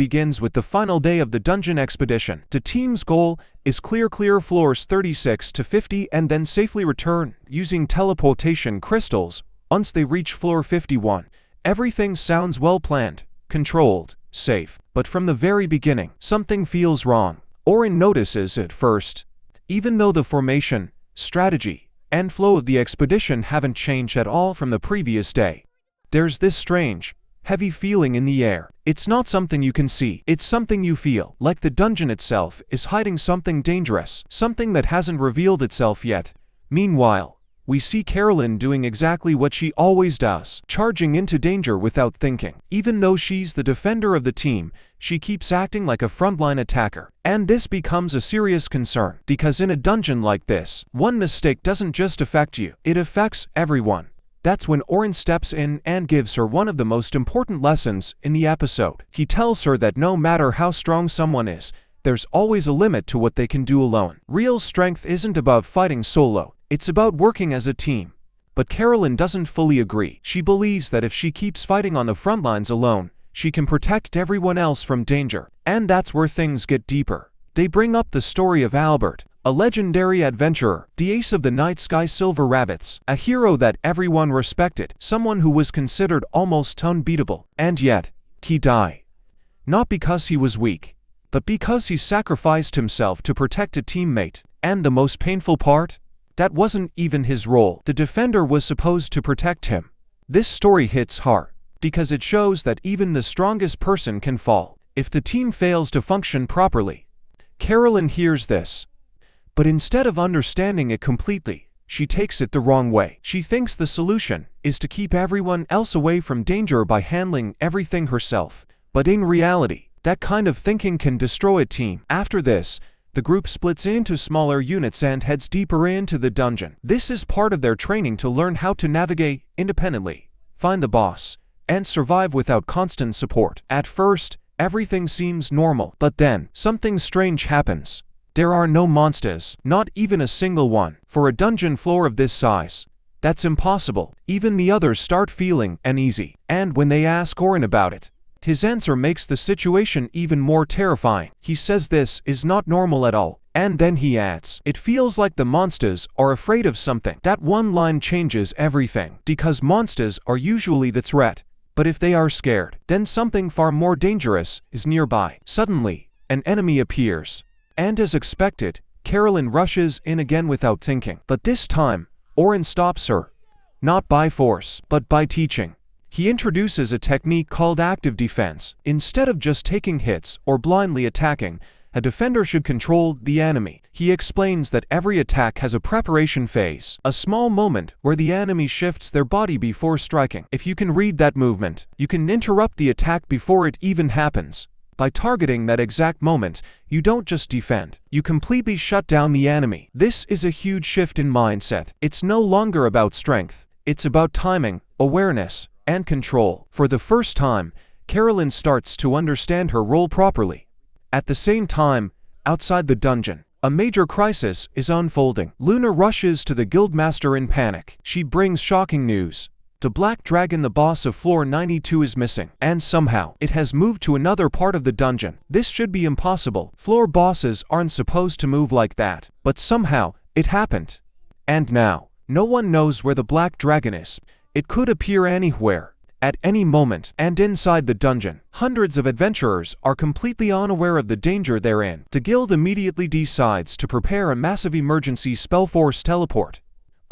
begins with the final day of the dungeon expedition. The team's goal is clear floors 36 to 50 and then safely return using teleportation crystals once they reach floor 51. Everything sounds well planned, controlled, safe, but from the very beginning, something feels wrong. Orin notices it first. Even though the formation, strategy, and flow of the expedition haven't changed at all from the previous day, there's this strange, heavy feeling in the air. It's not something you can see, it's something you feel, like the dungeon itself is hiding something dangerous, something that hasn't revealed itself yet. Meanwhile, we see Carolyn doing exactly what she always does, charging into danger without thinking. Even though she's the defender of the team, she keeps acting like a frontline attacker. And this becomes a serious concern, because in a dungeon like this, one mistake doesn't just affect you, it affects everyone. That's when Orin steps in and gives her one of the most important lessons in the episode. He tells her that no matter how strong someone is, there's always a limit to what they can do alone. Real strength isn't about fighting solo, it's about working as a team. But Carolyn doesn't fully agree. She believes that if she keeps fighting on the front lines alone, she can protect everyone else from danger. And that's where things get deeper. They bring up the story of Albert, a legendary adventurer, the ace of the night sky Silver Rabbits, a hero that everyone respected, someone who was considered almost unbeatable. And yet, he died. Not because he was weak, but because he sacrificed himself to protect a teammate. And the most painful part? That wasn't even his role. The defender was supposed to protect him. This story hits hard, because it shows that even the strongest person can fall if the team fails to function properly. Carolyn hears this, but instead of understanding it completely, she takes it the wrong way. She thinks the solution is to keep everyone else away from danger by handling everything herself. But in reality, that kind of thinking can destroy a team. After this, the group splits into smaller units and heads deeper into the dungeon. This is part of their training to learn how to navigate independently, find the boss, and survive without constant support. At first, everything seems normal, but then, something strange happens. There are no monsters, not even a single one. For a dungeon floor of this size, that's impossible. Even the others start feeling uneasy. And when they ask Orin about it, his answer makes the situation even more terrifying. He says this is not normal at all. And then he adds, it feels like the monsters are afraid of something. That one line changes everything, because monsters are usually the threat. But if they are scared, then something far more dangerous is nearby. Suddenly, an enemy appears. And as expected, Carolyn rushes in again without thinking. But this time, Orin stops her. Not by force, but by teaching. He introduces a technique called active defense. Instead of just taking hits or blindly attacking, a defender should control the enemy. He explains that every attack has a preparation phase, a small moment where the enemy shifts their body before striking. If you can read that movement, you can interrupt the attack before it even happens. By targeting that exact moment, you don't just defend, you completely shut down the enemy. This is a huge shift in mindset. It's no longer about strength, it's about timing, awareness, and control. For the first time, Carolyn starts to understand her role properly. At the same time, outside the dungeon, a major crisis is unfolding. Luna rushes to the guildmaster in panic. She brings shocking news. The black dragon, the boss of floor 92, is missing, and somehow, it has moved to another part of the dungeon. This should be impossible. Floor bosses aren't supposed to move like that, but somehow, it happened. And now, no one knows where the black dragon is. It could appear anywhere, at any moment, and inside the dungeon, hundreds of adventurers are completely unaware of the danger they're in. The guild immediately decides to prepare a massive emergency spellforce teleport,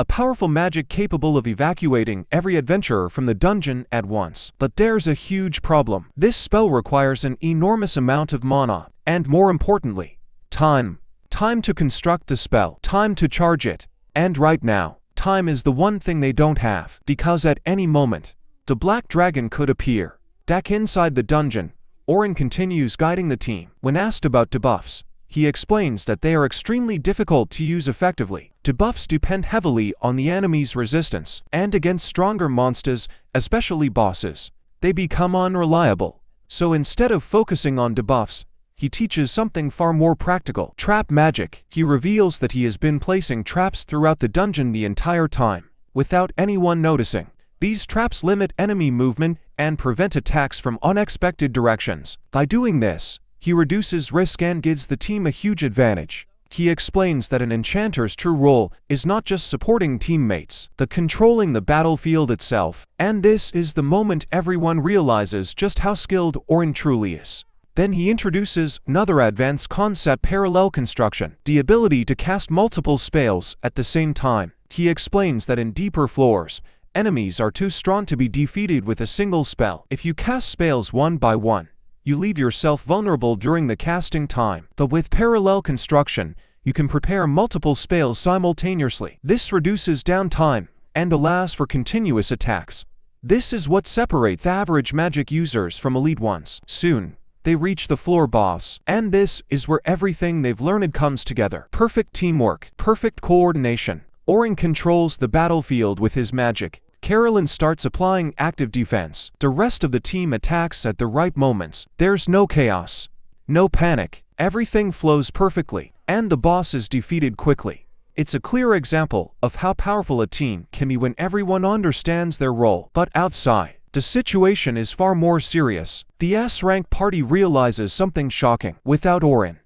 a powerful magic capable of evacuating every adventurer from the dungeon at once. But there's a huge problem. This spell requires an enormous amount of mana, and more importantly, time. Time to construct the spell, time to charge it, and right now, time is the one thing they don't have, because at any moment, the black dragon could appear. Back inside the dungeon, Orin continues guiding the team. When asked about debuffs, he explains that they are extremely difficult to use effectively. Debuffs depend heavily on the enemy's resistance, and against stronger monsters, especially bosses, they become unreliable. So instead of focusing on debuffs, he teaches something far more practical: trap magic. He reveals that he has been placing traps throughout the dungeon the entire time, without anyone noticing. These traps limit enemy movement and prevent attacks from unexpected directions. By doing this, he reduces risk and gives the team a huge advantage. He explains that an enchanter's true role is not just supporting teammates, but controlling the battlefield itself. And this is the moment everyone realizes just how skilled Orin truly is. Then he introduces another advanced concept: parallel construction, the ability to cast multiple spells at the same time. He explains that in deeper floors, enemies are too strong to be defeated with a single spell. If you cast spells one by one, you leave yourself vulnerable during the casting time. But with parallel construction, you can prepare multiple spells simultaneously. This reduces downtime and allows for continuous attacks. This is what separates average magic users from elite ones. Soon, they reach the floor boss, and this is where everything they've learned comes together. Perfect teamwork, perfect coordination. Orin controls the battlefield with his magic. Carolyn starts applying active defense. The rest of the team attacks at the right moments. There's no chaos, no panic. Everything flows perfectly, and the boss is defeated quickly. It's a clear example of how powerful a team can be when everyone understands their role. But outside, the situation is far more serious. The S-rank party realizes something shocking. Without Orin,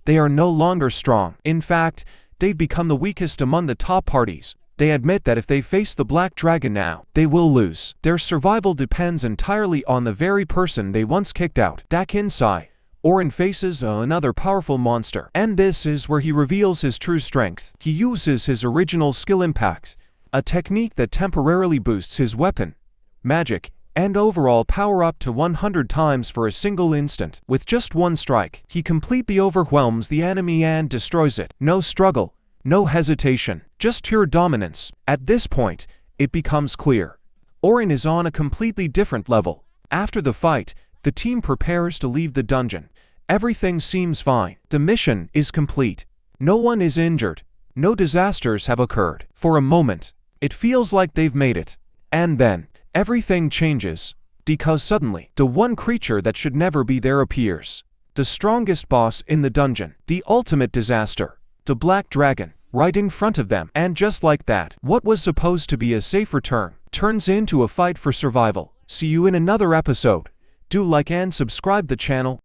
they are no longer strong. In fact, they've become the weakest among the top parties. They admit that if they face the Black Dragon now, they will lose. Their survival depends entirely on the very person they once kicked out. Back inside, Orin faces another powerful monster, and this is where he reveals his true strength. He uses his original skill Impact, a technique that temporarily boosts his weapon, magic, and overall power up to 100 times for a single instant. With just one strike, he completely overwhelms the enemy and destroys it. No struggle, no hesitation, just pure dominance. At this point, it becomes clear Orin is on a completely different level. After the fight, the team prepares to leave the dungeon. Everything seems fine. The mission is complete. No one is injured. No disasters have occurred. For a moment, it feels like they've made it. And then, everything changes, because suddenly, the one creature that should never be there appears. The strongest boss in the dungeon. The ultimate disaster. The Black Dragon, right in front of them. And just like that, what was supposed to be a safe return turns into a fight for survival. See you in another episode. Do like and subscribe the channel.